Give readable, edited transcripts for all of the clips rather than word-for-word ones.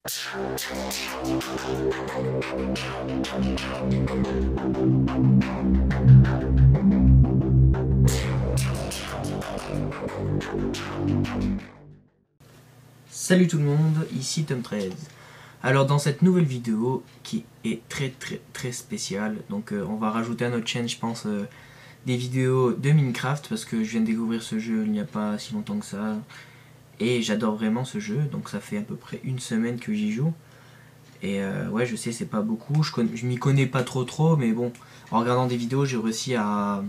Salut tout le monde, ici Tom13. Alors dans cette nouvelle vidéo qui est très spéciale, donc on va rajouter à notre chaîne je pense des vidéos de Minecraft parce que je viens de découvrir ce jeu il n'y a pas si longtemps que ça et j'adore vraiment ce jeu, donc ça fait à peu près une semaine que j'y joue et ouais je sais c'est pas beaucoup, je m'y connais pas trop mais bon en regardant des vidéos j'ai réussi à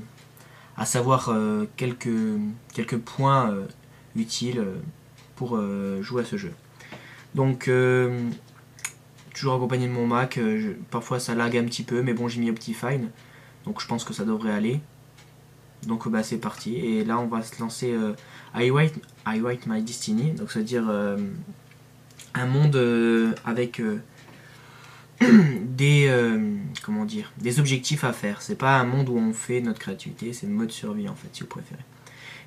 savoir quelques points utiles pour jouer à ce jeu. Donc toujours accompagné de mon Mac, parfois ça lag un petit peu mais bon j'ai mis Optifine donc je pense que ça devrait aller. Donc bah c'est parti et là on va se lancer I Write My Destiny, donc c'est à dire un monde avec comment dire, des objectifs à faire. C'est pas un monde où on fait notre créativité, c'est le mode survie en fait si vous préférez.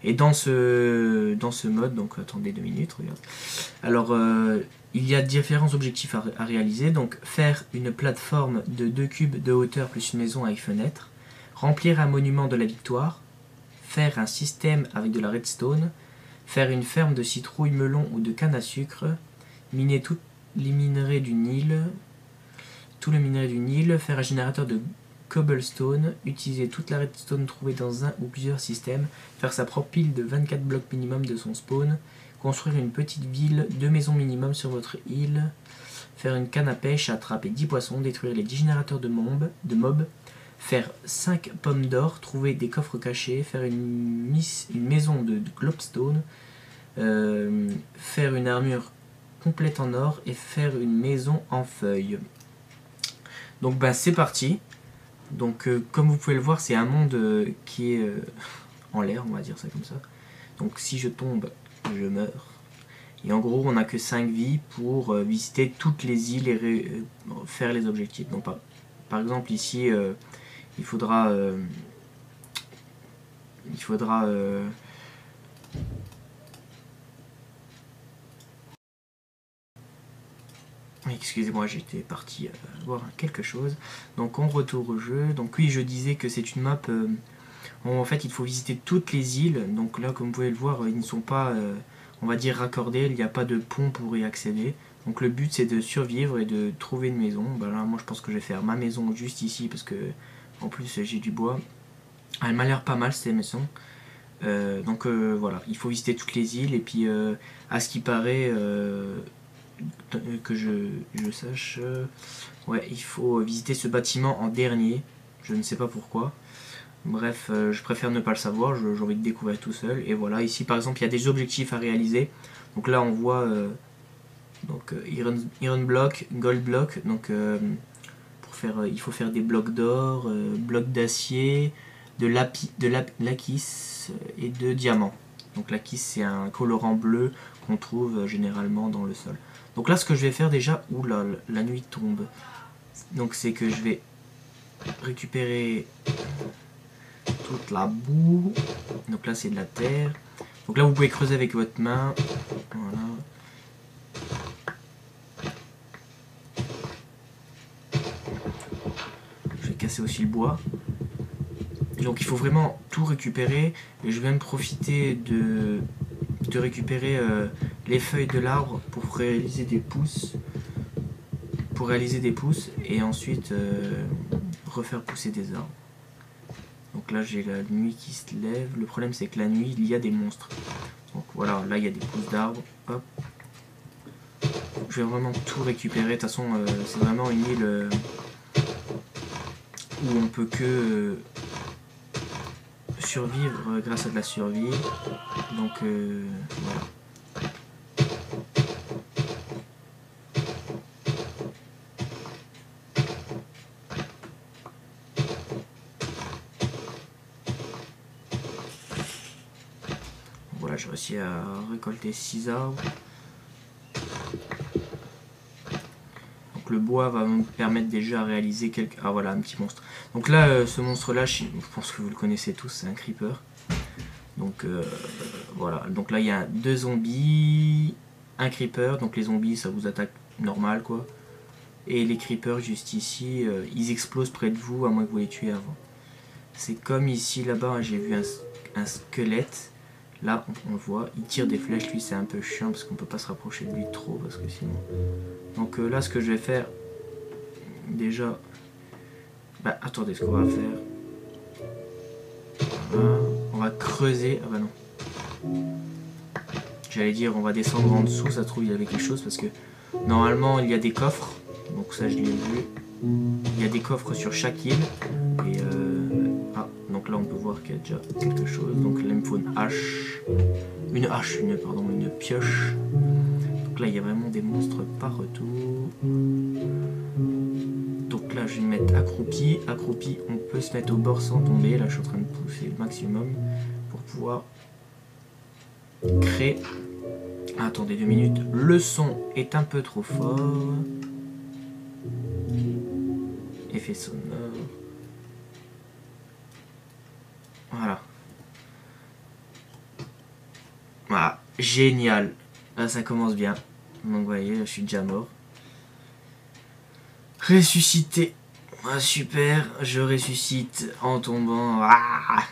Et dans ce mode, donc attendez 2 minutes, regarde. Alors il y a différents objectifs à réaliser, donc faire une plateforme de 2 cubes de hauteur plus une maison avec fenêtre, remplir un monument de la victoire, faire un système avec de la redstone, faire une ferme de citrouilles, melons ou de canne à sucre, miner tous les minerais du Nil, faire un générateur de cobblestone, utiliser toute la redstone trouvée dans un ou plusieurs systèmes, faire sa propre pile de 24 blocs minimum de son spawn, construire une petite ville, 2 maisons minimum sur votre île, faire une canne à pêche, attraper 10 poissons, détruire les 10 générateurs de mobs, faire 5 pommes d'or, trouver des coffres cachés, faire une maison de globstone, faire une armure complète en or et faire une maison en feuilles. Donc bah c'est parti. Donc comme vous pouvez le voir c'est un monde qui est en l'air, on va dire ça comme ça. Donc si je tombe je meurs. Et en gros on n'a que 5 vies pour visiter toutes les îles et faire les objectifs. Donc par exemple ici il faudra excusez-moi, j'étais parti voir quelque chose. Donc on retourne au jeu. Donc oui, je disais que c'est une map en fait il faut visiter toutes les îles. Donc là comme vous pouvez le voir ils ne sont pas on va dire raccordés, il n'y a pas de pont pour y accéder. Donc le but c'est de survivre et de trouver une maison. Bah là moi je pense que je vais faire ma maison juste ici parce que en plus j'ai du bois. Elle m'a l'air pas mal cette maison. Donc voilà, il faut visiter toutes les îles et puis à ce qui paraît que je sache, ouais, il faut visiter ce bâtiment en dernier, je ne sais pas pourquoi. Bref, je préfère ne pas le savoir, j'ai envie de découvrir tout seul. Et voilà, ici par exemple il y a des objectifs à réaliser. Donc là on voit donc iron block, gold block. Donc pour faire, il faut faire des blocs d'or, blocs d'acier, de lakis et de diamant. Donc lakis c'est un colorant bleu qu'on trouve généralement dans le sol. Donc là ce que je vais faire déjà, oula la nuit tombe, donc c'est que je vais récupérer toute la boue, donc là c'est de la terre, donc là vous pouvez creuser avec votre main, voilà. Je vais casser aussi le bois, donc il faut vraiment tout récupérer, et je vais même profiter de récupérer les feuilles de l'arbre pour réaliser des pousses, et ensuite refaire pousser des arbres. Donc là j'ai la nuit qui se lève, le problème c'est que la nuit il y a des monstres. Donc voilà, là il y a des pousses d'arbres, hop. Je vais vraiment tout récupérer, de toute façon c'est vraiment une île où on peut que survivre grâce à de la survie. Donc voilà. Voilà, j'ai réussi à récolter 6 arbres. Donc le bois va me permettre déjà à réaliser quelques... Ah voilà, un petit monstre. Donc là, ce monstre-là, je pense que vous le connaissez tous, c'est un creeper. Donc voilà, donc là il y a 2 zombies, un creeper. Donc les zombies, ça vous attaque normal quoi. Et les creepers juste ici, ils explosent près de vous à moins que vous les tuiez avant. C'est comme ici, là-bas, j'ai vu un squelette. Là, on le voit, il tire des flèches. Lui, c'est un peu chiant parce qu'on peut pas se rapprocher de lui trop parce que sinon. Donc là, ce que je vais faire, déjà. Bah, attendez, ce qu'on va faire. Voilà. On va creuser. Ah bah non. J'allais dire, on va descendre en dessous. Ça se trouve, il y avait quelque chose parce que normalement, il y a des coffres. Donc ça, je l'ai vu. Il y a des coffres sur chaque île. Et ah, donc là, on peut voir qu'il y a déjà quelque chose. Donc là, il me faut une hache. Une pioche. Donc là, il y a vraiment des monstres partout. Donc là, je vais me mettre accroupi. Accroupi, on peut se mettre au bord sans tomber. Là, je suis en train de pousser le maximum pour pouvoir créer. Ah, attendez 2 minutes. Le son est un peu trop fort. Effet sonore. Voilà. Voilà. Génial. Là, ça commence bien. Donc, vous voyez, je suis déjà mort. Ressuscité. Ah, super. Je ressuscite en tombant. Ah,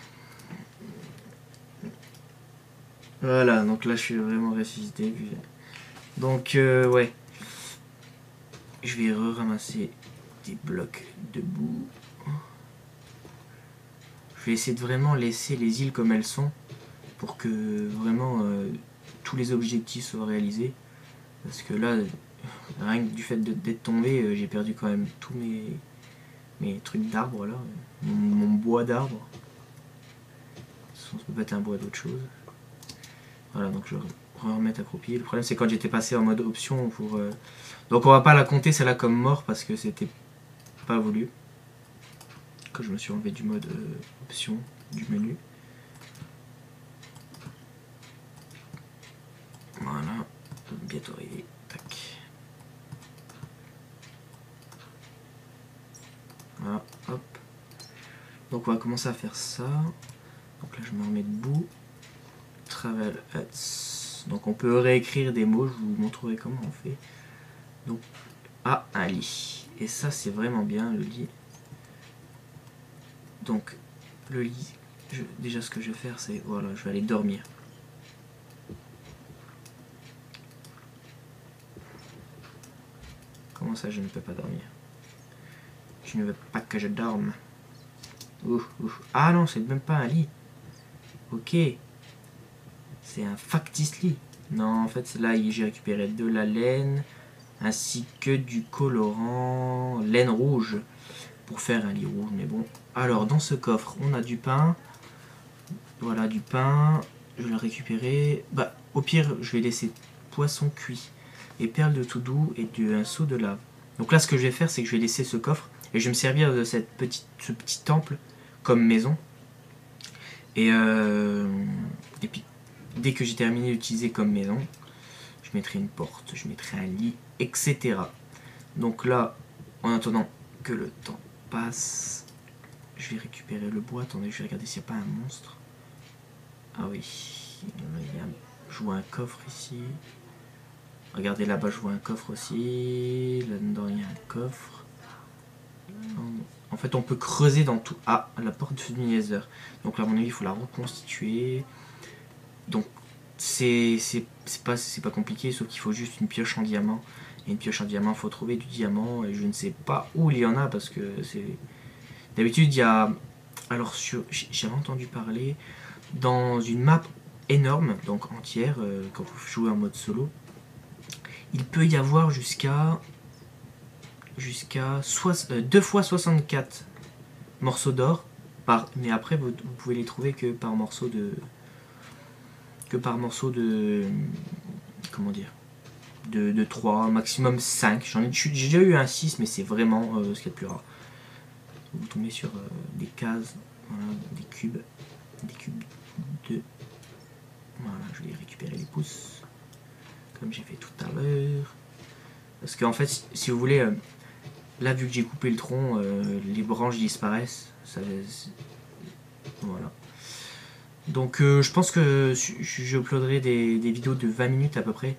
voilà. Donc là, je suis vraiment ressuscité. Donc, ouais. Je vais ramasser des blocs de boue. Je vais essayer de vraiment laisser les îles comme elles sont pour que vraiment tous les objectifs soient réalisés. Parce que là, rien que du fait d'être tombé, j'ai perdu quand même tous mes trucs d'arbres là. Mon bois d'arbres. Ça peut pas être un bois d'autre chose. Voilà, donc je vais remettre accroupi. Le problème c'est quand j'étais passé en mode option pour... Donc on va pas la compter celle-là comme mort parce que c'était pas voulu. Quand je me suis enlevé du mode option du menu. Voilà, bientôt arrivé. Tac. Voilà, hop. Donc on va commencer à faire ça. Donc là je me remets debout. Travel huts. Donc on peut réécrire des mots, je vous montrerai comment on fait. Donc, ah, un lit. Et ça c'est vraiment bien le lit. Donc le lit, déjà ce que je vais faire c'est, voilà, je vais aller dormir. Comment ça je ne peux pas dormir? Je ne veux pas que je dorme. Ah non, c'est même pas un lit. Ok. C'est un factice lit. Non, en fait, là, j'ai récupéré de la laine ainsi que du colorant laine rouge pour faire un lit rouge. Mais bon. Alors, dans ce coffre, on a du pain. Voilà, du pain. Je vais le récupérer. Bah, au pire, je vais laisser poisson cuit et perles de tout doux et un seau de lave. Donc là, ce que je vais faire, c'est que je vais laisser ce coffre et je vais me servir de ce petit temple comme maison. Et puis, dès que j'ai terminé d'utiliser comme maison, je mettrai une porte, je mettrai un lit, etc. Donc là, en attendant que le temps passe, je vais récupérer le bois. Attendez, je vais regarder s'il n'y a pas un monstre. Ah oui, je vois un coffre ici. Regardez là-bas, je vois un coffre aussi. Là-dedans, il y a un coffre. En fait, on peut creuser dans tout. Ah, la porte du Nether. Donc là, à mon avis, il faut la reconstituer. Donc, c'est pas compliqué, sauf qu'il faut juste une pioche en diamant. Et une pioche en diamant, il faut trouver du diamant. Et je ne sais pas où il y en a parce que c'est... D'habitude, il y a... Alors, j'avais entendu parler dans une map énorme, donc entière, quand vous jouez en mode solo. Il peut y avoir jusqu'à 2 fois 64 morceaux d'or, mais après vous pouvez les trouver que par morceau de comment dire, de 3, maximum 5. J'ai déjà eu un 6, mais c'est vraiment ce qu'il y a de plus rare. Vous tombez sur des cases, voilà, des cubes 2. Voilà, je vais récupérer les pouces comme j'ai fait tout à l'heure. Parce qu'en fait, si vous voulez, là vu que j'ai coupé le tronc, les branches disparaissent. Voilà. Donc je pense que je uploaderai des vidéos de 20 minutes à peu près.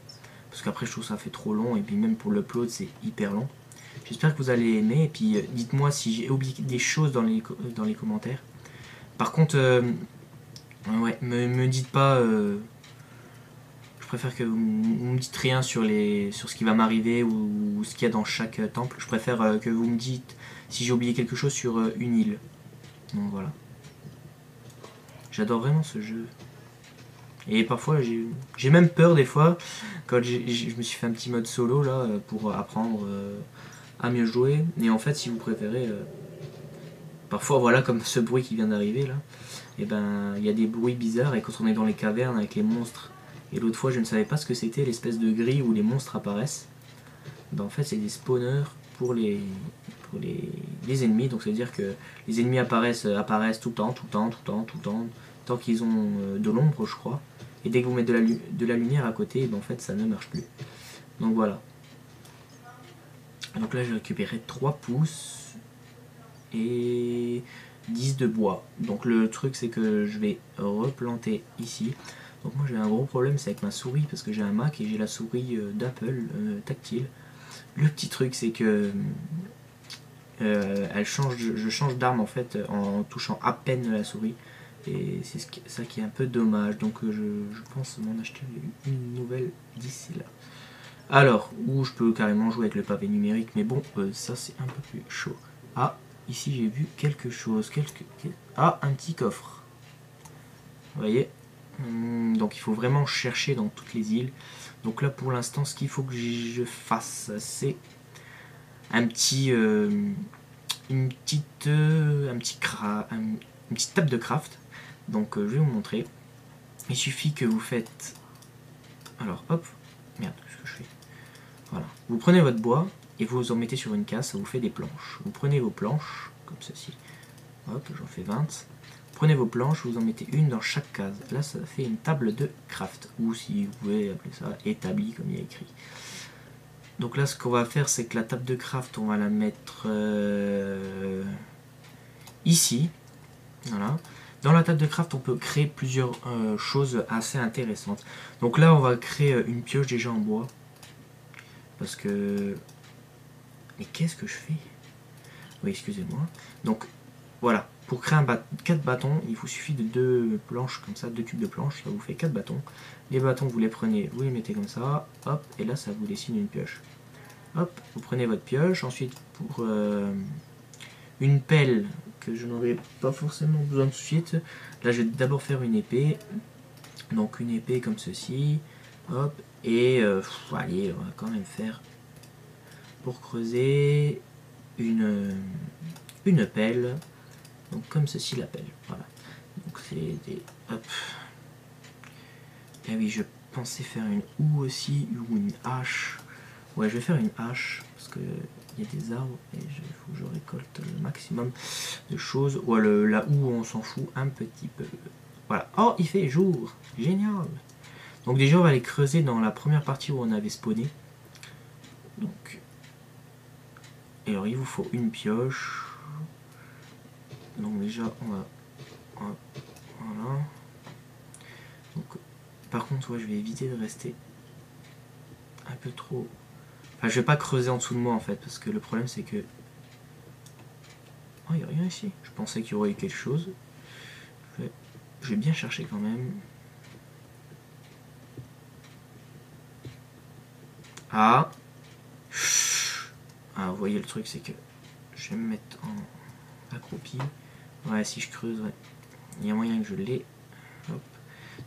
parce qu'après je trouve ça fait trop long, et puis même pour l'upload c'est hyper long. J'espère que vous allez aimer, et puis dites-moi si j'ai oublié des choses dans les commentaires. Par contre, ouais, me dites pas... je préfère que vous me dites rien sur ce qui va m'arriver ou ce qu'il y a dans chaque temple. Je préfère que vous me dites si j'ai oublié quelque chose sur une île. Donc voilà. J'adore vraiment ce jeu. Et parfois j'ai même peur des fois quand je me suis fait un petit mode solo là pour apprendre à mieux jouer. Et en fait si vous préférez, parfois voilà comme ce bruit qui vient d'arriver là, et ben il y a des bruits bizarres et quand on est dans les cavernes avec les monstres. Et l'autre fois je ne savais pas ce que c'était l'espèce de grille où les monstres apparaissent. Ben, en fait c'est des spawners pour les ennemis. Donc ça veut dire que les ennemis apparaissent tout le temps, tant qu'ils ont de l'ombre je crois. Et dès que vous mettez de la lumière à côté, ben en fait ça ne marche plus. Donc voilà. Donc là j'ai récupéré 3 pouces et 10 de bois. Donc le truc c'est que je vais replanter ici. Donc moi j'ai un gros problème, c'est avec ma souris parce que j'ai un Mac et j'ai la souris d'Apple tactile. Le petit truc c'est que je change d'arme en fait en touchant à peine la souris. Et c'est ça qui est un peu dommage. Donc je pense m'en acheter une nouvelle d'ici là. Alors, ou je peux carrément jouer avec le pavé numérique, mais bon, ça c'est un peu plus chaud. Ah, ici j'ai vu quelque chose. Ah, un petit coffre. Vous voyez, donc il faut vraiment chercher dans toutes les îles. Donc là pour l'instant ce qu'il faut que je fasse c'est une petite table de craft. Donc je vais vous montrer. Il suffit que vous faites... Alors hop, merde, qu'est-ce que je fais? Voilà, vous prenez votre bois et vous en mettez sur une case, ça vous fait des planches. Vous prenez vos planches, comme ceci. Hop, j'en fais 20. Prenez vos planches, vous en mettez une dans chaque case. Là, ça fait une table de craft. Ou si vous pouvez appeler ça établi, comme il y a écrit. Donc là, ce qu'on va faire, c'est que la table de craft, on va la mettre ici. Voilà. Dans la table de craft, on peut créer plusieurs choses assez intéressantes. Donc là, on va créer une pioche déjà en bois. Parce que... Mais qu'est-ce que je fais? Oui, excusez-moi. Donc, voilà. Pour créer 4 bâtons, il vous suffit de 2 planches comme ça, 2 cubes de planches, ça vous fait 4 bâtons. Les bâtons, vous les prenez, vous les mettez comme ça, hop, et là, ça vous dessine une pioche. Hop, vous prenez votre pioche. Ensuite, pour une pelle, que je n'aurai pas forcément besoin de suite, là, je vais d'abord faire une épée. Donc, une épée comme ceci, hop, et allez, on va quand même faire, pour creuser, une pelle. Donc comme ceci la pelle, voilà. Donc c'est des... Hop. Et oui, je pensais faire une houe aussi, ou une hache. Ouais, je vais faire une hache, parce que il y a des arbres, et il faut que je récolte le maximum de choses. Ouais, la houe, on s'en fout un petit peu. Voilà. Oh, il fait jour. Génial. Donc déjà, on va aller creuser dans la première partie où on avait spawné. Donc... Et alors, il vous faut une pioche. Donc déjà on va voilà. Donc par contre ouais, je vais éviter de rester un peu trop. Enfin je vais pas creuser en dessous de moi en fait parce que le problème c'est que oh, il n'y a rien ici. Je pensais qu'il y aurait eu quelque chose. Je vais bien chercher quand même. Ah vous voyez le truc c'est que je vais me mettre en accroupi. Ouais, si je creuse, ouais. Il y a moyen que je l'ai.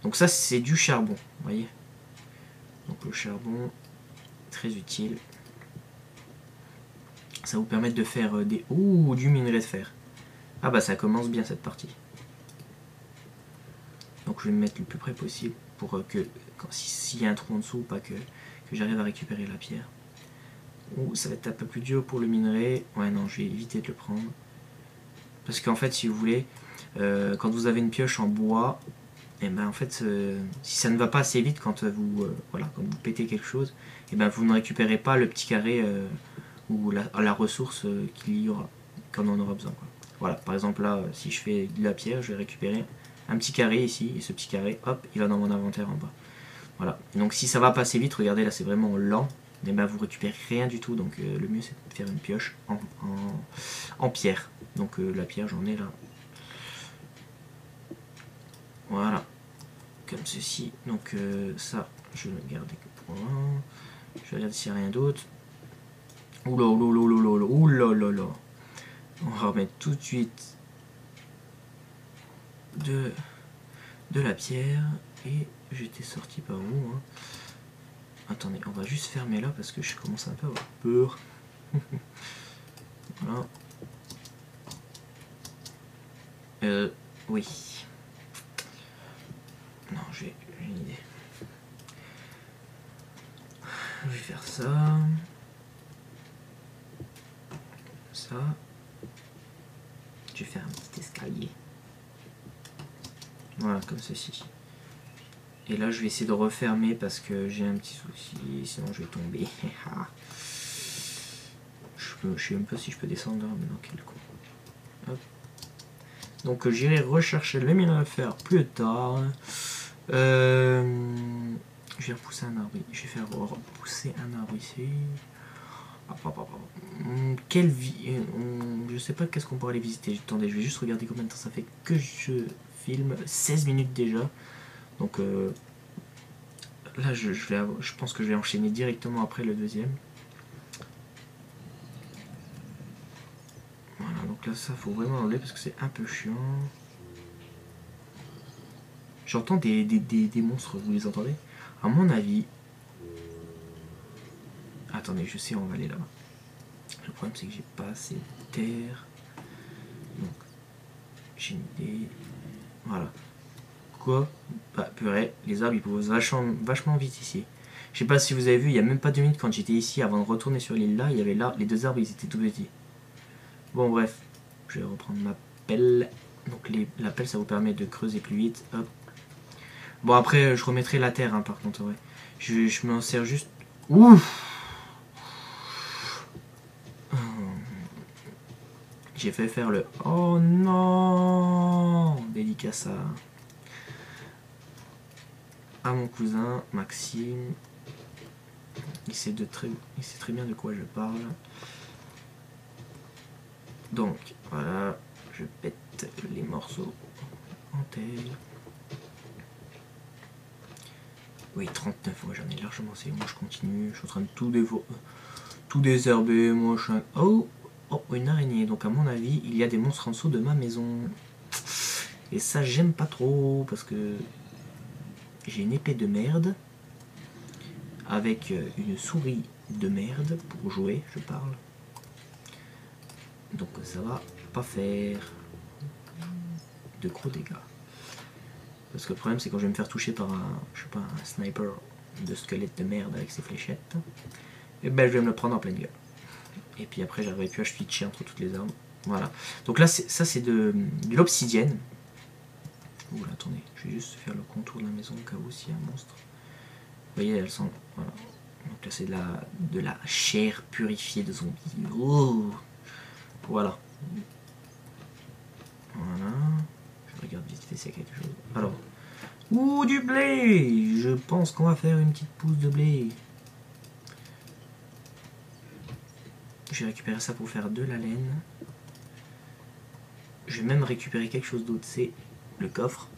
Donc ça, c'est du charbon, vous voyez. Donc le charbon, très utile. Ça vous permet de faire des... Ouh, du minerai de fer. Ah bah ça commence bien cette partie. Donc je vais me mettre le plus près possible pour que, s'il y a un trou en dessous, pas que j'arrive à récupérer la pierre. Ouh, ça va être un peu plus dur pour le minerai. Ouais, non, je vais éviter de le prendre. Parce qu'en fait, si vous voulez, quand vous avez une pioche en bois, et ben en fait, si ça ne va pas assez vite quand vous pétez quelque chose, et ben vous ne récupérez pas le petit carré ou la ressource qu'il y aura quand on en aura besoin. Quoi. Voilà, par exemple là, si je fais de la pierre, je vais récupérer un petit carré ici, et ce petit carré, hop, il va dans mon inventaire en bas. Voilà. Donc si ça va passer vite, regardez là c'est vraiment lent. Mais ben vous récupérez rien du tout. Donc le mieux c'est de faire une pioche en pierre. Donc la pierre j'en ai là. Voilà. Comme ceci. Donc ça je vais le garder que pour moi. Je vais regarder s'il n'y a rien d'autre. Oula oula oula oula oula oula oula. On va remettre tout de suite de la pierre. Et j'étais sorti par où hein. Attendez, on va juste fermer là parce que je commence un peu à avoir peur. Voilà. Oui. Non, j'ai une idée. Je vais faire ça. Ça. Je vais faire un petit escalier. Voilà, comme ceci. Et là, je vais essayer de refermer parce que j'ai un petit souci, sinon je vais tomber. Je sais même pas si je peux descendre là, mais dans quel coup. Hop. Donc j'irai rechercher les mines à faire plus tard. Je vais repousser un arbre. Je vais faire repousser un arbre ici. Quelle vie. Je sais pas qu'est-ce qu'on pourrait aller visiter. Attendez, je vais juste regarder combien de temps ça fait que je filme. 16 minutes déjà. Donc là je pense que je vais enchaîner directement après le deuxième. Voilà, donc là ça faut vraiment enlever parce que c'est un peu chiant. J'entends des monstres, vous les entendez? À mon avis. Attendez, je sais, on va aller là-bas. Le problème c'est que j'ai pas assez de terre. Donc j'ai une idée. Voilà. Quoi? Bah purée, les arbres ils poussent vachement vite ici. Je sais pas si vous avez vu, il y a même pas 2 minutes quand j'étais ici avant de retourner sur l'île là, il y avait là, les 2 arbres ils étaient tout petits. Bon bref, je vais reprendre ma pelle. Donc la pelle ça vous permet de creuser plus vite. Hop. Bon après je remettrai la terre hein, par contre ouais. Je m'en sers juste. Ouf. J'ai fait faire le oh non dédicace à mon cousin Maxime. Il sait très bien de quoi je parle. Donc voilà, je pète les morceaux en terre. Oui, 39, moi j'en ai largement assez. Moi je continue, je suis en train de tout désherber. Moi je suis un... Oh, une araignée. Donc à mon avis, il y a des monstres en dessous de ma maison. Et ça j'aime pas trop parce que j'ai une épée de merde avec une souris de merde pour jouer, je parle. Donc ça va pas faire de gros dégâts. Parce que le problème c'est quand je vais me faire toucher par un sniper de squelette de merde avec ses fléchettes, et ben je vais me le prendre en pleine gueule. Et puis après j'arriverai plus à switcher entre toutes les armes. Voilà. Donc là ça c'est de l'obsidienne. Oula attendez, je vais juste faire le contour de la maison au cas où s'il y a un monstre. Vous voyez elles sont. Voilà. Donc là c'est de la chair purifiée de zombies. Oh voilà. Voilà. Je regarde vite fait s'il y a quelque chose. Alors. Ouh, du blé! Je pense qu'on va faire une petite pousse de blé. Je vais récupérer ça pour faire de la laine. Je vais même récupérer quelque chose d'autre, c'est le coffre.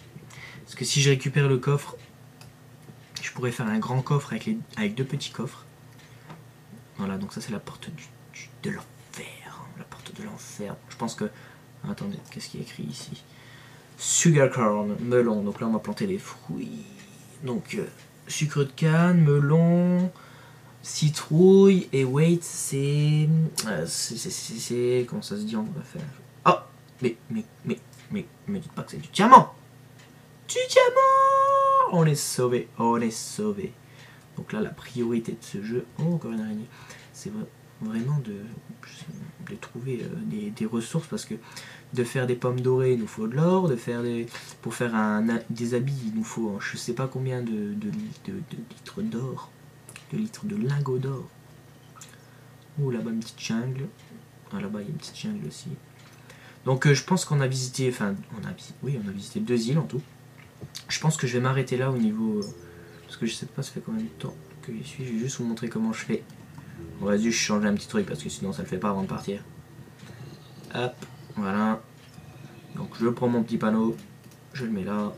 Parce que si je récupère le coffre, je pourrais faire un grand coffre avec 2 petits coffres. Voilà, donc ça c'est la porte de l'enfer. La porte de l'enfer. Je pense que... Attendez, qu'est-ce qui est écrit ici? Sugarcorn, melon. Donc là on va planter des fruits. Donc sucre de canne, melon, citrouille et wait c'est comment ça se dit on va faire. Oh mais me dites pas que c'est du diamant. Du diamant. On est sauvé, on est sauvé. Donc là la priorité de ce jeu, oh encore une araignée, c'est vraiment de trouver des ressources parce que de faire des pommes dorées il nous faut de l'or, pour faire des habits il nous faut je sais pas combien de litres d'or, de litres de lingots d'or. Oh là-bas une petite jungle, ah, là-bas il y a une petite jungle aussi. Donc je pense qu'on a visité, enfin on a visité 2 îles en tout. Je pense que je vais m'arrêter là au niveau Parce que je sais pas ça fait combien de temps que j'y suis. Je vais juste vous montrer comment je fais. On va juste changer un petit truc parce que sinon ça le fait pas avant de partir. Hop, voilà. Donc je prends mon petit panneau, je le mets là.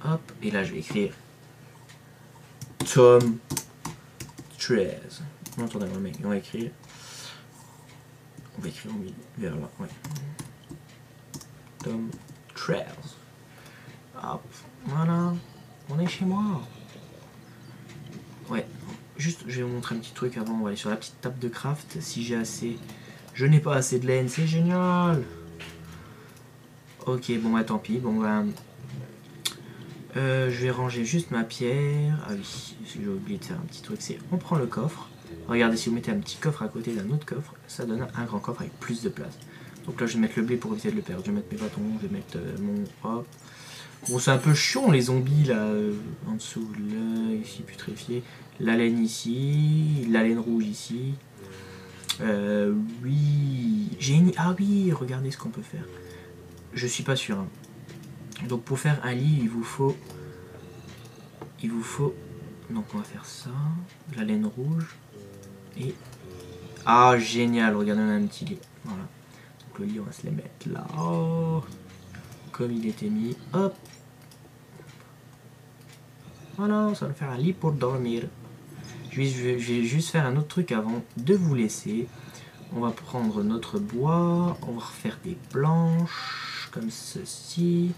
Hop, et là je vais écrire Tom 13. Non, attendez, on va écrire. On va écrire au milieu, vers là, ouais. Tom 13. Hop, voilà. On est chez moi. Ouais, juste je vais vous montrer un petit truc avant. On va aller sur la petite table de craft. Si j'ai assez. Je n'ai pas assez de laine, c'est génial. Ok, bon bah tant pis. Bon bah. Je vais ranger juste ma pierre. Ah oui, j'ai oublié de faire un petit truc. C'est on prend le coffre. Regardez, si vous mettez un petit coffre à côté d'un autre coffre, ça donne un grand coffre avec plus de place. Donc là, je vais mettre le blé pour éviter de le perdre. Je vais mettre mes bâtons, je vais mettre mon... Hop. Bon, c'est un peu chiant les zombies là, en dessous. Là, ici, putréfié. La laine ici, la laine rouge ici. Oui. Ah oui, regardez ce qu'on peut faire. Je suis pas sûr. Hein. Donc pour faire un lit, il vous faut... Donc on va faire ça. La laine rouge. Et... Ah, génial, regardez, on a un petit lit. Voilà. Donc le lit, on va se les mettre là. Oh, comme il était mis. Hop. Voilà, ça va faire un lit pour dormir. Je vais juste faire un autre truc avant de vous laisser. On va prendre notre bois. On va refaire des planches comme ceci.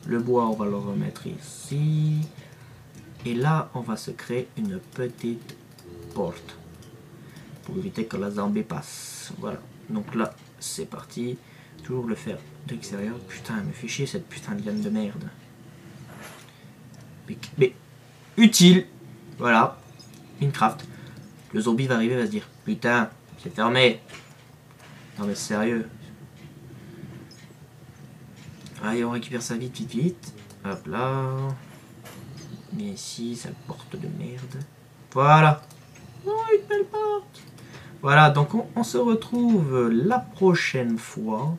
Le bois, on va le remettre ici. Et là, on va se créer une petite porte. Pour éviter que la zombie passe. Voilà. Donc là, c'est parti. Toujours le faire de l'extérieur. Putain, elle me fait chier cette putain de laine de merde. Mais utile. Voilà. Minecraft. Le zombie va arriver, va se dire putain, c'est fermé. Non mais sérieux. Allez, on récupère ça vite, vite, vite. Hop là. Mais ici, sale porte de merde. Voilà. Oh, une belle porte. Voilà, donc on se retrouve la prochaine fois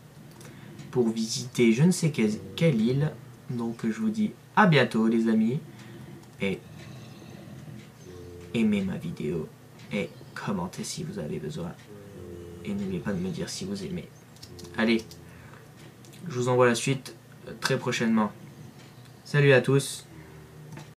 pour visiter je ne sais quelle île. Donc je vous dis à bientôt les amis. Et aimez ma vidéo. Et commentez si vous avez besoin. Et n'oubliez pas de me dire si vous aimez. Allez, je vous envoie la suite très prochainement. Salut à tous.